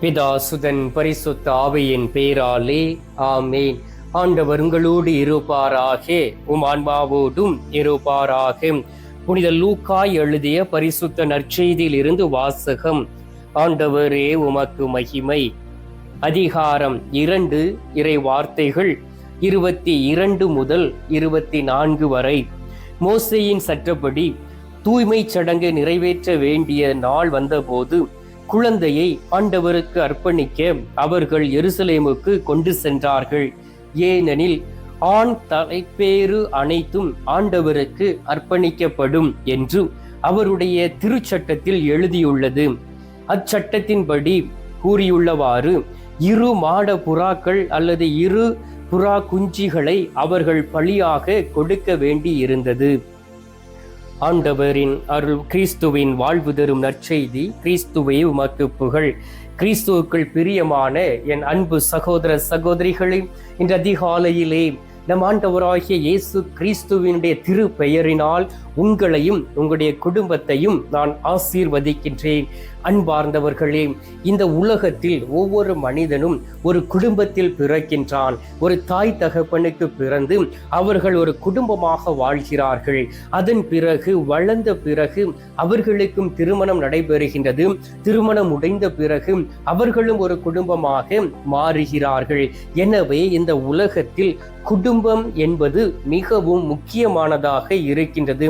பிதா சுதன் பரிசுத்த ஆவியின் பேராலே ஆமேன். ஆண்டவர் உங்களோடு இருப்பாராக, ஆன்மாவோடும் இருப்பாராக. புனித லூக்கா எழுதிய பரிசுத்த நற்செய்தியில் இருந்து வாசகம். ஆண்டவரே உமக்கு மகிமை. அதிகாரம் 2, இறை வார்த்தைகள் 22 முதல் 24 வரை. மோசேயின் சட்டப்படி தூய்மை சடங்கை நிறைவேற்ற வேண்டிய நாள் வந்தபோது குழந்தையை ஆண்டவருக்கு அர்ப்பணிக்க அவர்கள் எருசலேமுக்கு கொண்டு சென்றார்கள். ஏனெனில் ஆண் தலைப்பேறு அனைத்தும் ஆண்டவருக்கு அர்ப்பணிக்கப்படும் என்று அவருடைய திருச்சட்டத்தில் எழுதியுள்ளது. அச்சட்டத்தின்படி கூறியுள்ளவாறு 2 மாட புறாக்கள் அல்லது 2 புறா குஞ்சிகளை அவர்கள் பலியாக கொடுக்க வேண்டி இருந்தது. ஆண்டவரின் அருள். கிறிஸ்துவின் வாழ்வு தரும் நற்செய்தி. கிறிஸ்துவே உமக்கு புகழ். கிறிஸ்துவுக்குள் பிரியமான என் அன்பு சகோதர சகோதரிகளே, இன்று அதிகாலையிலே நம் ஆண்டவராகிய இயேசு கிறிஸ்துவினுடைய திரு பெயரினால் உங்களையும் உங்களுடைய குடும்பத்தையும் நான் ஆசீர்வதிக்கின்றேன். அன்பார்ந்தவர்களே, இந்த உலகத்தில் ஒவ்வொரு மனிதனும் ஒரு குடும்பத்தில் பிறக்கின்றான். ஒரு தாய் தகப்பனுக்கு பிறந்து அவர்கள் ஒரு குடும்பமாக வாழ்கிறார்கள். அதன் பிறகு வளர்ந்த பிறகு அவர்களுக்கும் திருமணம் நடைபெறுகின்றது. திருமணம் முடிந்த பிறகு அவர்களும் ஒரு குடும்பமாக மாறுகிறார்கள். எனவே இந்த உலகத்தில் குடும்பம் என்பது மிகவும் முக்கியமானதாக இருக்கின்றது.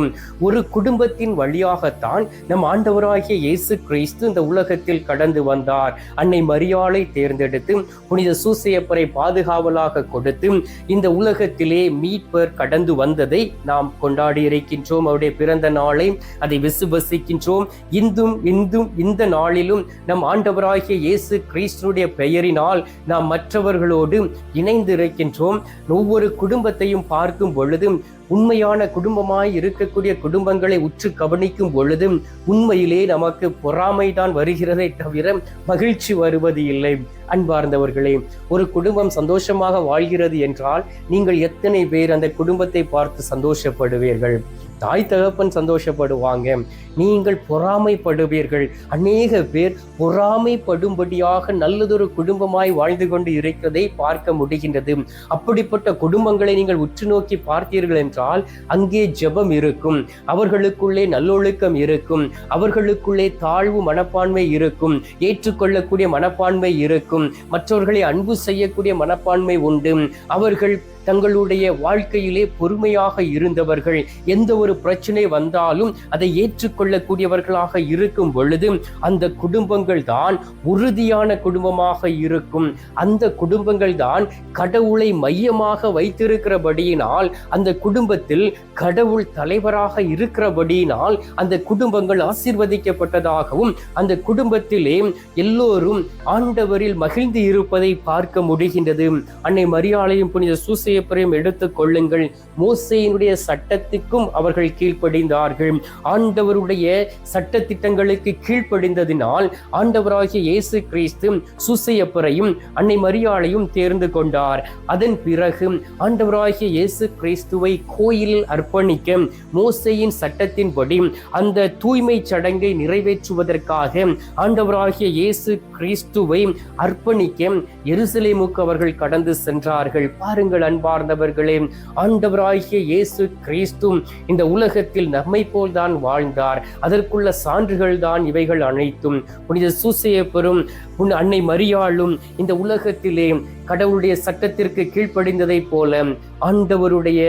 ஒரு குடும்பத்தின் வழியாகத்தான் நம் ஆண்டவராகிய இயேசு கிறிஸ்து இந்த உலகத்தில் கடந்து வந்தார். அன்னை மரியாளை தேர்ந்தெடுத்து புனித சூசையப்பரை பாதுகாவலாக கொடுத்து இந்த உலகத்திலே மீட்பர் கடந்து வந்ததை நாம் கொண்டாடி இருக்கின்றோம். அவருடைய பிறந்த நாளை அதை விசுவசிக்கின்றோம். இன்றும் இந்த நாளிலும் நம் ஆண்டவராகிய இயேசு கிறிஸ்துடைய பெயரினால் நாம் மற்றவர்களோடு இணைந்து இருக்கின்றோம். ஒவ்வொரு குடும்பத்தையும் பார்க்கும் பொழுது, உண்மையான குடும்பமாய் இருக்கக்கூடிய குடும்பங்களை உற்று கவனிக்கும் பொழுது உண்மையிலே நமக்கு பொறாமைதான் வருகிறதை தவிர மகிழ்ச்சி வருவது இல்லை. அன்பார்ந்தவர்களே, ஒரு குடும்பம் சந்தோஷமாக வாழ்கிறது என்றால் நீங்கள் எத்தனை பேர் அந்த குடும்பத்தை பார்த்து சந்தோஷப்படுவீர்கள்? தாய் தகப்பன் சந்தோஷப்படுவாங்க, நீங்கள் பொறாமைப்படுவீர்கள். அநேக பேர் பொறாமைப்படும்படியாக நல்லதொரு குடும்பமாய் வாழ்ந்து கொண்டு இருக்கிறதை பார்க்க முடிகின்றது. அப்படிப்பட்ட குடும்பங்களை நீங்கள் உற்று நோக்கி பார்த்தீர்கள் என்றால் அங்கே ஜெபம் இருக்கும், அவர்களுக்குள்ளே நல்லொழுக்கம் இருக்கும், அவர்களுக்குள்ளே தாழ்வு மனப்பான்மை இருக்கும், ஏற்றுக்கொள்ளக்கூடிய மனப்பான்மை இருக்கும், மற்றவர்களை அன்பு செய்யக்கூடிய மனப்பான்மை உண்டு. அவர்கள் தங்களுடைய வாழ்க்கையிலே பொறுமையாக இருந்தவர்கள். எந்த ஒரு பிரச்சனை வந்தாலும் அதை ஏற்றுக்கொள்ளக்கூடியவர்களாக இருக்கும் பொழுது அந்த குடும்பங்கள் தான் உறுதியான குடும்பமாக இருக்கும். அந்த குடும்பங்கள் தான் கடவுளை மையமாக வைத்திருக்கிறபடியினால், அந்த குடும்பத்தில் கடவுள் தலைவராக இருக்கிறபடியினால் அந்த குடும்பங்கள் ஆசீர்வதிக்கப்பட்டதாகவும் அந்த குடும்பத்திலே எல்லோரும் ஆண்டவரில் மகிழ்ந்து இருப்பதை பார்க்க முடிகின்றது. அன்னை மரியாளையும் புனித சூசை எடுத்துக் கொள்ளுங்கள். மோசேயினுடைய சட்டத்துக்கும் அவர்கள் கீழ்ப்படிந்தார்கள். ஆண்டவருடைய சட்ட திட்டங்களுக்கு கீழ்ப்படிந்ததினால் ஆண்டவராகிய இயேசு கிறிஸ்து சூசையப்பரையும் அன்னை மரியாளையும் தேர்ந்து கொண்டார். அதன் பிறகு ஆண்டவராகிய இயேசு கிறிஸ்துவை கோயிலில் அர்ப்பணிக்க மோசேயின் சட்டத்தின்படி அந்த தூய்மை சடங்கை நிறைவேற்றுவதற்காக ஆண்டவராகிய இயேசு கிறிஸ்துவை அர்ப்பணிக்க எருசலேமுக்கு அவர்கள் கடந்து சென்றார்கள். பாருங்கள் அன்பார்ந்தவர்களே, ஆண்டவராகிய இயேசு கிறிஸ்து இந்த உலகத்தில் நம்மை போல்தான் வாழ்ந்தார். அதற்குள்ள சான்றுகள் தான் இவைகள் அனைத்தும். புனித சூசையப்பரும் அன்னை மரியாளும் இந்த உலகத்திலே கடவுளுடைய சட்டத்திற்கு கீழ்ப்படிந்ததை போல, ஆண்டவருடைய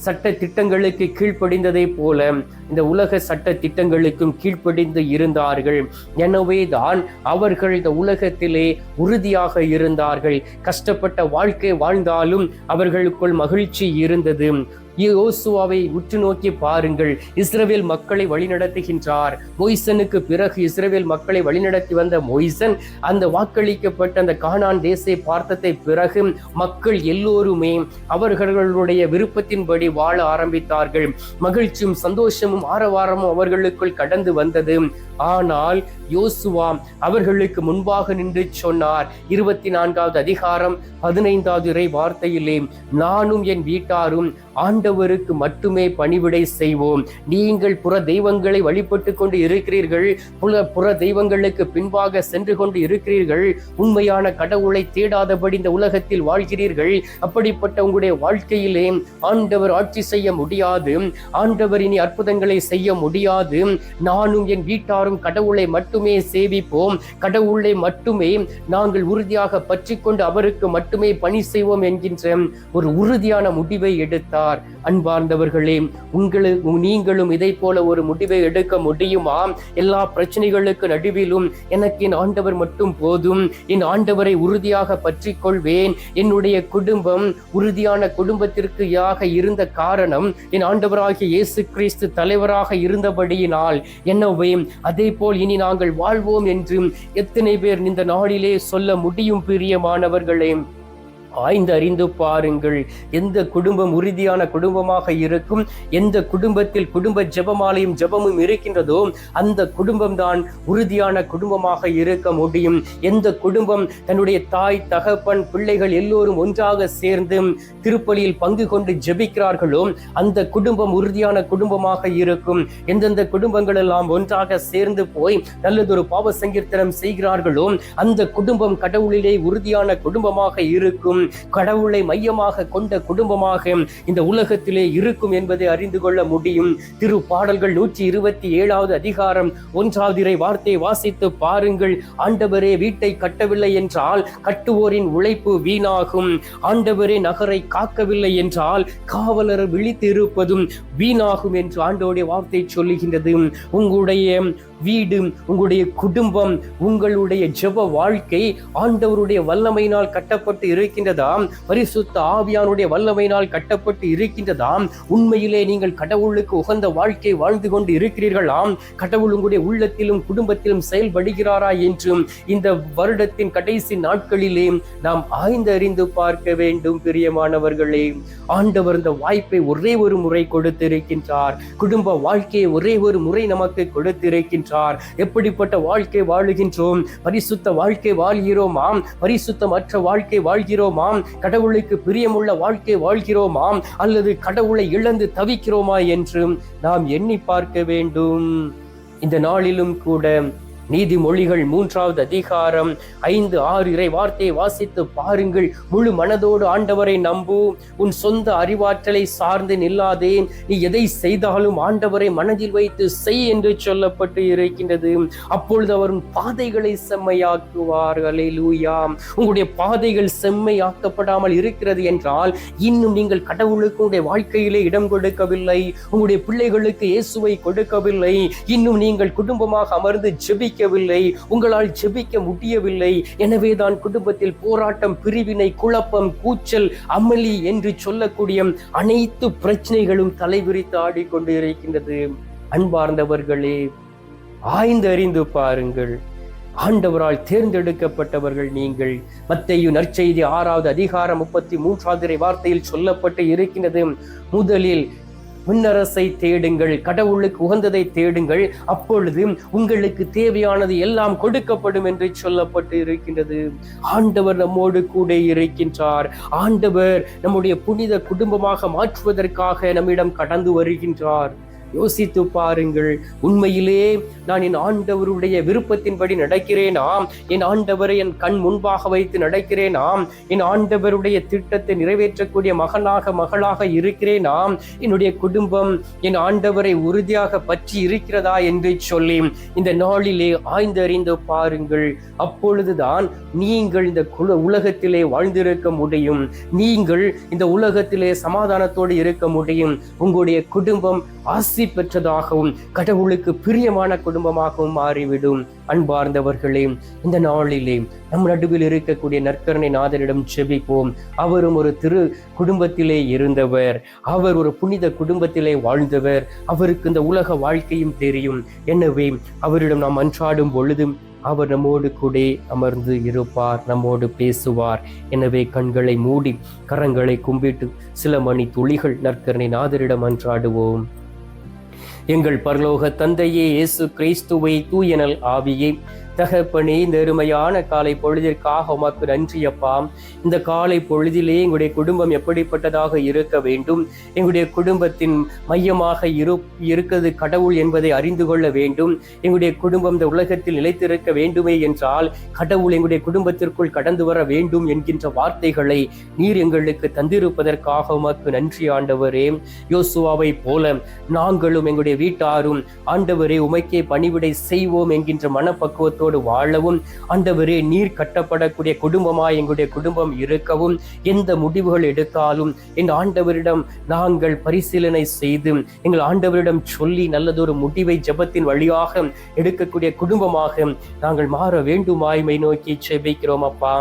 சட்ட திட்டங்களுக்கு கீழ்ப்படிந்ததை போல இந்த உலக சட்ட திட்டங்களுக்கும் கீழ்ப்படிந்து இருந்தார்கள். எனவே தான் அவர்கள் இந்த உலகத்திலே உறுதியாக இருந்தார்கள். கஷ்டப்பட்ட வாழ்க்கை வாழ்ந்தாலும் அவர்களுக்குள் மகிழ்ச்சி இருந்தது. யோசுவாவை உற்று நோக்கி பாருங்கள். இஸ்ரவேல் மக்களை வழிநடத்துகின்றார். மொய்சனுக்கு பிறகு இஸ்ரவேல் மக்களை வழிநடத்தி வந்த மொய்சன் அந்த வாக்களிக்கப்பட்ட அந்த கானான் தேசத்தை பார்த்ததை பிறகு மக்கள் எல்லோருமே அவர்களுடைய விருப்பத்தின்படி வாழ ஆரம்பித்தார்கள். மகிழ்ச்சியும் சந்தோஷமும் ஆரவாரமும் அவர்களுக்குள் கடந்து வந்தது. ஆனால் யோசுவா அவர்களுக்கு முன்பாக நின்று சொன்னார். 24வது அதிகாரம் 15வது இறை வார்த்தையிலே, நானும் என் வீட்டாரும் ஆண்டவர் ஆண்டவருக்கு மட்டுமே பணிவிடை செய்வோம். நீங்கள் புற தெய்வங்களை வழிபட்டு கொண்டு இருக்கிறீர்கள், புற தெய்வங்களுக்கு பின்பாக சென்று கொண்டு இருக்கிறீர்கள், உண்மையான கடவுளை தேடாதபடி இந்த உலகத்தில் வாழ்கிறீர்கள். அப்படிப்பட்ட உங்களுடைய வாழ்க்கையிலே ஆண்டவர் ஆட்சி செய்ய முடியாது, ஆண்டவர் இனி அற்புதங்களை செய்ய முடியாது. நானும் என் வீட்டாரும் கடவுளை மட்டுமே சேவிப்போம், கடவுளை மட்டுமே நாங்கள் உறுதியாக பற்றி கொண்டு அவருக்கு மட்டுமே பணி செய்வோம் என்கின்ற ஒரு உறுதியான முடிவை எடுத்தார். அன்பார்ந்தவர்களே, நீங்களும் இதை போல ஒரு முடிவை எடுக்க முடியுமா? எல்லா பிரச்சனைகளுக்கு நடுவிலும் எனக்கு என் ஆண்டவர் மட்டும் போதும், என் ஆண்டவரை உறுதியாக பற்றி கொள்வேன், என்னுடைய குடும்பம் உறுதியான குடும்பத்திற்கு இருந்த காரணம் என் ஆண்டவராகிய இயேசு கிறிஸ்து தலைவராக இருந்தபடியினால் எனவே அதே போல் இனி நாங்கள் வாழ்வோம் என்று எத்தனை பேர் இந்த நாளிலே சொல்ல முடியும்? பிரியமானவர்களே, ஆய்ந்து அறிந்து பாருங்கள். எந்த குடும்பம் உறுதியான குடும்பமாக இருக்கும், எந்த குடும்பத்தில் குடும்ப ஜெபமாலையும் ஜெபமும் இருக்கின்றதோ அந்த குடும்பம் தான் உறுதியான குடும்பமாக இருக்க முடியும். எந்த குடும்பம் தன்னுடைய தாய், தகப்பன், பிள்ளைகள் எல்லோரும் ஒன்றாக சேர்ந்து திருப்பலியில் பங்கு கொண்டு ஜெபிக்கிறார்களோ அந்த குடும்பம் உறுதியான குடும்பமாக இருக்கும். எந்தெந்த குடும்பங்கள் எல்லாம் ஒன்றாக சேர்ந்து போய் நல்லதொரு பாவ சங்கீர்த்தனம் செய்கிறார்களோ அந்த குடும்பம் கடவுளிலே உறுதியான குடும்பமாக இருக்கும், கடவுளை மையமாக கொண்ட குடும்பமாக இந்த உலகத்திலே இருக்கும் என்பதை அறிந்து கொள்ள முடியும். திரு பாடல்கள் 127 அதிகாரம் 1வது இறை வார்த்தையை வாசித்து பாருங்கள். ஆண்டவரே வீட்டை கட்டவில்லை என்றால் கட்டுவோரின் உழைப்பு வீணாகும், ஆண்டவரே நகரை காக்கவில்லை என்றால் காவலர் விழித்து இருப்பதும் வீணாகும் என்று ஆண்டவருடைய வார்த்தை சொல்லுகின்றது. உங்களுடைய வீடு, உங்களுடைய குடும்பம், உங்களுடைய ஜெப வாழ்க்கை ஆண்டவருடைய வல்லமையினால் கட்டப்பட்டு இருக்கின்றதாம், பரிசுத்த ஆவியானுடைய வல்லமையினால் கட்டப்பட்டு இருக்கின்றதாம். உண்மையிலே நீங்கள் கடவுளுக்கு உகந்த வாழ்க்கை வாழ்ந்து கொண்டு இருக்கிறீர்களாம், கடவுள் உங்களுடைய உள்ளத்திலும் குடும்பத்திலும் செயல்படுகிறாரா என்றும் இந்த வருடத்தின் கடைசி நாட்களிலே நாம் ஆய்ந்து அறிந்து பார்க்க வேண்டும். பிரியமானவர்களே, ஆண்டவர் இந்த வாய்ப்பை ஒரே ஒரு முறை கொடுத்திருக்கின்றார், குடும்ப வாழ்க்கையை ஒரே ஒரு முறை நமக்கு கொடுத்திருக்கின்றார். எப்படிப்பட்ட வாழ்க்கை வாழுகின்றோம்? பரிசுத்த வாழ்க்கை வாழ்கிறோமாம், பரிசுத்தமற்ற வாழ்க்கை வாழ்கிறோமாம், கடவுளுக்கு பிரியமுள்ள வாழ்க்கை வாழ்கிறோமாம், அல்லது கடவுளை இழந்து தவிக்கிறோமா என்று நாம் எண்ணி பார்க்க வேண்டும். இந்த நாளிலும் கூட நீதிமொழிகள் 3வது அதிகாரம் 5-6 இறை வார்த்தையை வாசித்து பாருங்கள். முழு மனதோடு ஆண்டவரை நம்பு, உன் சொந்த அறிவாற்றலை சார்ந்து நில்லாதே, நீ எதை செய்தாலும் ஆண்டவரை மனதில் வைத்து செய் என்று சொல்லப்பட்டு இருக்கின்றது. அப்பொழுது அவர் பாதைகளை செம்மையாக்குவார். அல்லேலூயா. உங்களுடைய பாதைகள் செம்மையாக்கப்படாமல் இருக்கிறது என்றால் இன்னும் நீங்கள் கடவுளுக்கு உங்களுடைய வாழ்க்கையிலே இடம் கொடுக்கவில்லை, உங்களுடைய பிள்ளைகளுக்கு இயேசுவை கொடுக்கவில்லை, இன்னும் நீங்கள் குடும்பமாக அமர்ந்து ஜெபிக்க உங்களால் ஜெபிக்க முடியவில்லை. எனவேதான் குடும்பத்தில் போராட்டம், பிரிவினை, குழப்பம், கூச்சல், அமளி என்று சொல்லக்கூடிய அனைத்து பிரச்சனைகளும் தலைவிரித்து ஆடிக்கொண்டு இருக்கின்றது. அன்பார்ந்தவர்களே, ஆய்ந்து அறிந்து பாருங்கள். ஆண்டவரால் தேர்ந்தெடுக்கப்பட்டவர்கள் நீங்கள். மத்தேயு நற்செய்தி 6வது அதிகாரம் 33வது வார்த்தையில் சொல்லப்பட்டு இருக்கின்றது, முதலில் விண்ணரசை தேடுங்கள், கடவுளுக்கு உகந்ததை தேடுங்கள், அப்பொழுது உங்களுக்கு தேவையானது எல்லாம் கொடுக்கப்படும் என்று சொல்லப்பட்டு இருக்கின்றது. ஆண்டவர் நம்மோடு கூட இருக்கின்றார். ஆண்டவர் நம்முடைய புனித குடும்பமாக மாற்றுவதற்காக நம்மிடம் கடந்து வருகின்றார். யோசித்து பாருங்கள். உண்மையிலே நான் என் ஆண்டவருடைய விருப்பத்தின்படி நடக்கிறேனாம், என் ஆண்டவரை என் கண் முன்பாக வைத்து நடக்கிறேனாம், என் ஆண்டவருடைய திட்டத்தை நிறைவேற்றக்கூடிய மகனாக மகளாக இருக்கிறேனாம், என்னுடைய குடும்பம் என் ஆண்டவரை உறுதியாக பற்றி இருக்கிறதா என்று சொல்லி இந்த நாளிலே ஆய்ந்து அறிந்து பாருங்கள். அப்பொழுதுதான் நீங்கள் இந்த உலகத்திலே வாழ்ந்திருக்க முடியும், நீங்கள் இந்த உலகத்திலே சமாதானத்தோடு இருக்க முடியும், உங்களுடைய குடும்பம் ஆசி பெற்றதாகவும் கடவுளுக்கு பிரியமான குடும்பமாகவும் மாறிவிடும். அன்பார்ந்தவர்களே, இந்த நாளிலே நம் நடுவில் இருக்கக்கூடிய நற்கருணை நாதரிடம் ஜெபிப்போம். அவரும் ஒரு திரு குடும்பத்திலே இருந்தவர், அவர் ஒரு புனித குடும்பத்திலே வாழ்ந்தவர், அவருக்கு இந்த உலக வாழ்க்கையும் தெரியும். எனவே அவரிடம் நாம் அன்றாடும் பொழுதும் அவர் நம்மோடு கூட அமர்ந்து இருப்பார், நம்மோடு பேசுவார். எனவே கண்களை மூடி கரங்களை கும்பிட்டு சில மணி துளிகள் நற்கருணை நாதரிடம் அன்றாடுவோம். எங்கள் பரலோக தந்தையே, இயேசு கிறிஸ்துவை, தூயனல் ஆவியே, தகப்பனே, இந்த அருமையான காலை பொழுதிற்காக உமக்கு நன்றி அப்பா. இந்த காலை பொழுதிலே எங்களுடைய குடும்பம் எப்படிப்பட்டதாக இருக்க வேண்டும், எங்களுடைய குடும்பத்தின் மையமாக இருக்கிறது கடவுள் என்பதை அறிந்து கொள்ள வேண்டும். எங்களுடைய குடும்பம் இந்த உலகத்தில் நிலைத்திருக்க வேண்டுமே என்றால் கடவுள் எங்களுடைய குடும்பத்திற்குள் கடந்து வர வேண்டும் என்கின்ற வார்த்தைகளை நீர் எங்களுக்கு தந்திருப்பதற்காக உமக்கு நன்றி ஆண்டவரே. யோசுவாவை போல நாங்களும் எங்களுடைய வீட்டாரும் ஆண்டவரே உமைக்கே பணிவிடை செய்வோம் என்கின்ற மனப்பக்குவத்தோடு வாழவும், ஆண்டவரே நீர் கட்டப்படக்கூடிய குடும்பமாய் எங்களுடைய குடும்பம் இருக்கவும், எந்த முடிவுகள் எடுத்தாலும் என் ஆண்டவரிடம் நாங்கள் பரிசீலனை செய்து எங்கள் ஆண்டவரிடம் சொல்லி நல்லதொரு முடிவை ஜெபத்தின் வழியாக எடுக்கக்கூடிய குடும்பமாக நாங்கள் மாற வேண்டுமாய்மை நோக்கி செபிக்கிறோம் அப்பா.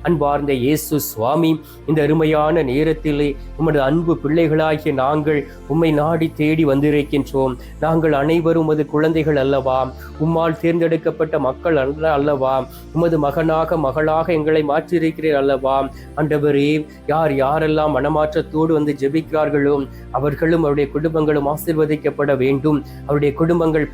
அன்பார்ந்த இயேசு சுவாமி, இந்த அருமையான நேரத்திலே உமது அன்பு பிள்ளைகளாகிய நாங்கள் உம்மை நாடி தேடி வந்திருக்கின்றோம். நாங்கள் அனைவரும் உமது குழந்தைகள் அல்லவா, உம்மால் தேர்ந்தெடுக்கப்பட்ட மக்கள் அல்லவா, உமது மகனாக மகளாக எங்களை மாற்றியிருக்கிறீர் அல்லவா. ஆண்டவரே, யார் யாரெல்லாம் மனமாற்றத்தோடு வந்து ஜெபிக்கிறார்களோ அவர்களும் அவருடைய குடும்பங்களும் ஆசீர்வதிக்கப்பட வேண்டும். அவருடைய குடும்பங்கள்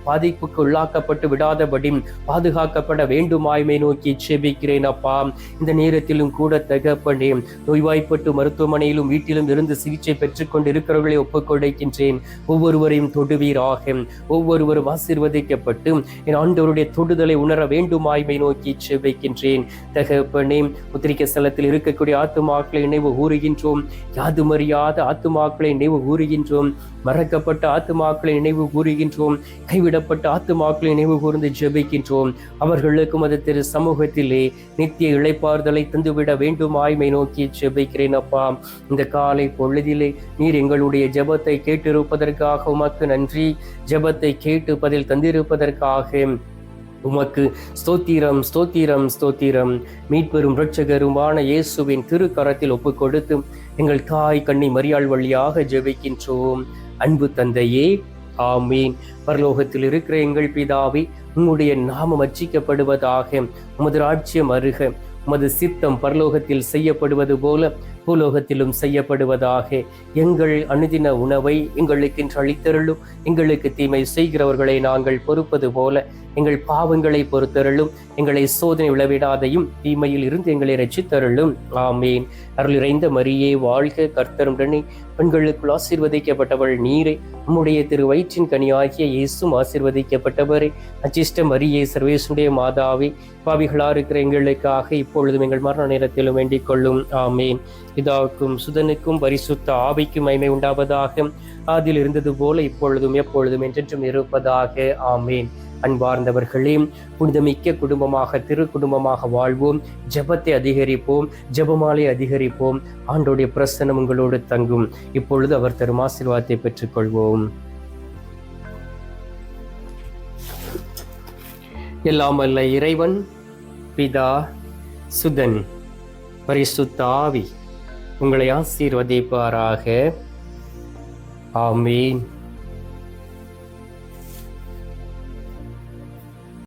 பாதிப்புக்கு உள்ளாக்கப்பட்டு விடாதபடி பாதுகாக்கப்பட வேண்டுமாய்மை நோக்கி ஜெபிக்கிறேன் அப்பா. இந்த நேரத்திலும் கூட தகப்பனே, நோய்வாய்ப்பட்டு மருத்துவமனையிலும் வீட்டிலும் இருந்து சிகிச்சை பெற்றுக் கொண்டு இருக்கிறவர்களை ஒப்புக்கொடுக்கின்றேன். ஒவ்வொருவரையும் தொடுவீராக, ஒவ்வொருவரும் ஆசீர்வதிக்கப்பட்டு என் ஆண்டவருடைய தொடுதலை உணர வேண்டுமாய்மை நோக்கி ஜெபிக்கின்றேன். தகப்பனே, உத்திரிக்க ஸ்தலத்தில் இருக்கக்கூடிய ஆத்துமாக்களை நினைவு கூறுகின்றோம். யாதுமறியாத ஆத்துமாக்களை நினைவு கூறுகின்றோம். மறக்கப்பட்ட ஆத்துமாக்களை நினைவு கூறுகின்றோம். கைவிடப்பட்ட ஆத்துமாக்களை நினைவு கூர்ந்து ஜெபிக்கின்றோம். அவர்களுக்கும் அது திரு சமூகத்திலே நித்திய இளைப்பாறுதலை தந்துவிட வேண்டுமாய்மை நோக்கி ஜெபிக்கிறேன் அப்பா. இந்த காலை பொழுதிலே நீர் எங்களுடைய ஜெபத்தை கேட்டிருப்பதற்காக உமக்கு நன்றி. ஜெபத்தை கேட்டு பதில் தந்திருப்பதற்காக உமக்கு ஸ்தோத்திரம் ஸ்தோத்திரம் ஸ்தோத்திரம். மீட்பெரும் இரட்சகருமான இயேசுவின் திருக்கரத்தில் ஒப்புக் கொடுத்து எங்கள் தாய் கன்னி மரியாள் வழியாக ஜெபிக்கின்றோம். அன்பு தந்தையே, ஆமீன். பரலோகத்தில் இருக்கிற எங்கள் பிதாவே, உம்முடைய நாமம் அர்ச்சிக்கப்படுவதாக, உமது ராஜ்யம் அருக, உமது சித்தம் பரலோகத்தில் செய்யப்படுவது போல பூலோகத்திலும் செய்யப்படுவதாக. எங்கள் அனுதின உணவை எங்களுக்கு இன்று அளித்தருளும். எங்களுக்கு தீமை செய்கிறவர்களை நாங்கள் பொறுப்பது போல எங்கள் பாவங்களை பொறுத்தருளும். எங்களை சோதனை விளைவிடாதையும் தீமையில் இருந்து எங்களை ரட்சித்தருளும். ஆமீன். அருள் இறைந்த மரியே வாழ்க, கர்த்தருடனே பெண்களுக்குள் ஆசீர்வதிக்கப்பட்டவள் நீரே. உம்முடைய திரு வயிற்றின் கனியாகிய இயேசும் ஆசீர்வதிக்கப்பட்டவரே. அச்சிஷ்ட மரியே, சர்வேசுடைய மாதாவே, பாவிகளா இருக்கிற எங்களுக்காக இப்பொழுதும் எங்கள் மரண நேரத்திலும் வேண்டிக் கொள்ளும். ஆமீன். பிதாவுக்கும் சுதனுக்கும் பரிசுத்த ஆவிக்கும் மகிமை உண்டாவதாக. அதில் இருந்தது போல இப்பொழுதும் எப்பொழுதும் என்றென்றும் இருப்பதாக. ஆமீன். அன்பார்ந்தவர்களே, புனிதமிக்க குடும்பமாக, திரு குடும்பமாக வாழ்வோம். ஜெபத்தை அதிகரிப்போம், ஜெபமாலை அதிகரிப்போம். ஆண்டோடைய பிரசன்னம் உங்களோடு தங்கும். இப்பொழுது அவர் தரும் ஆசீர்வாதத்தை பெற்றுக்கொள்வோம். எல்லாம் அல்ல இறைவன், பிதா, சுதன், பரிசுத்த ஆவி உங்களை ஆசீர்வதிப்பாராக. ஆமீன்.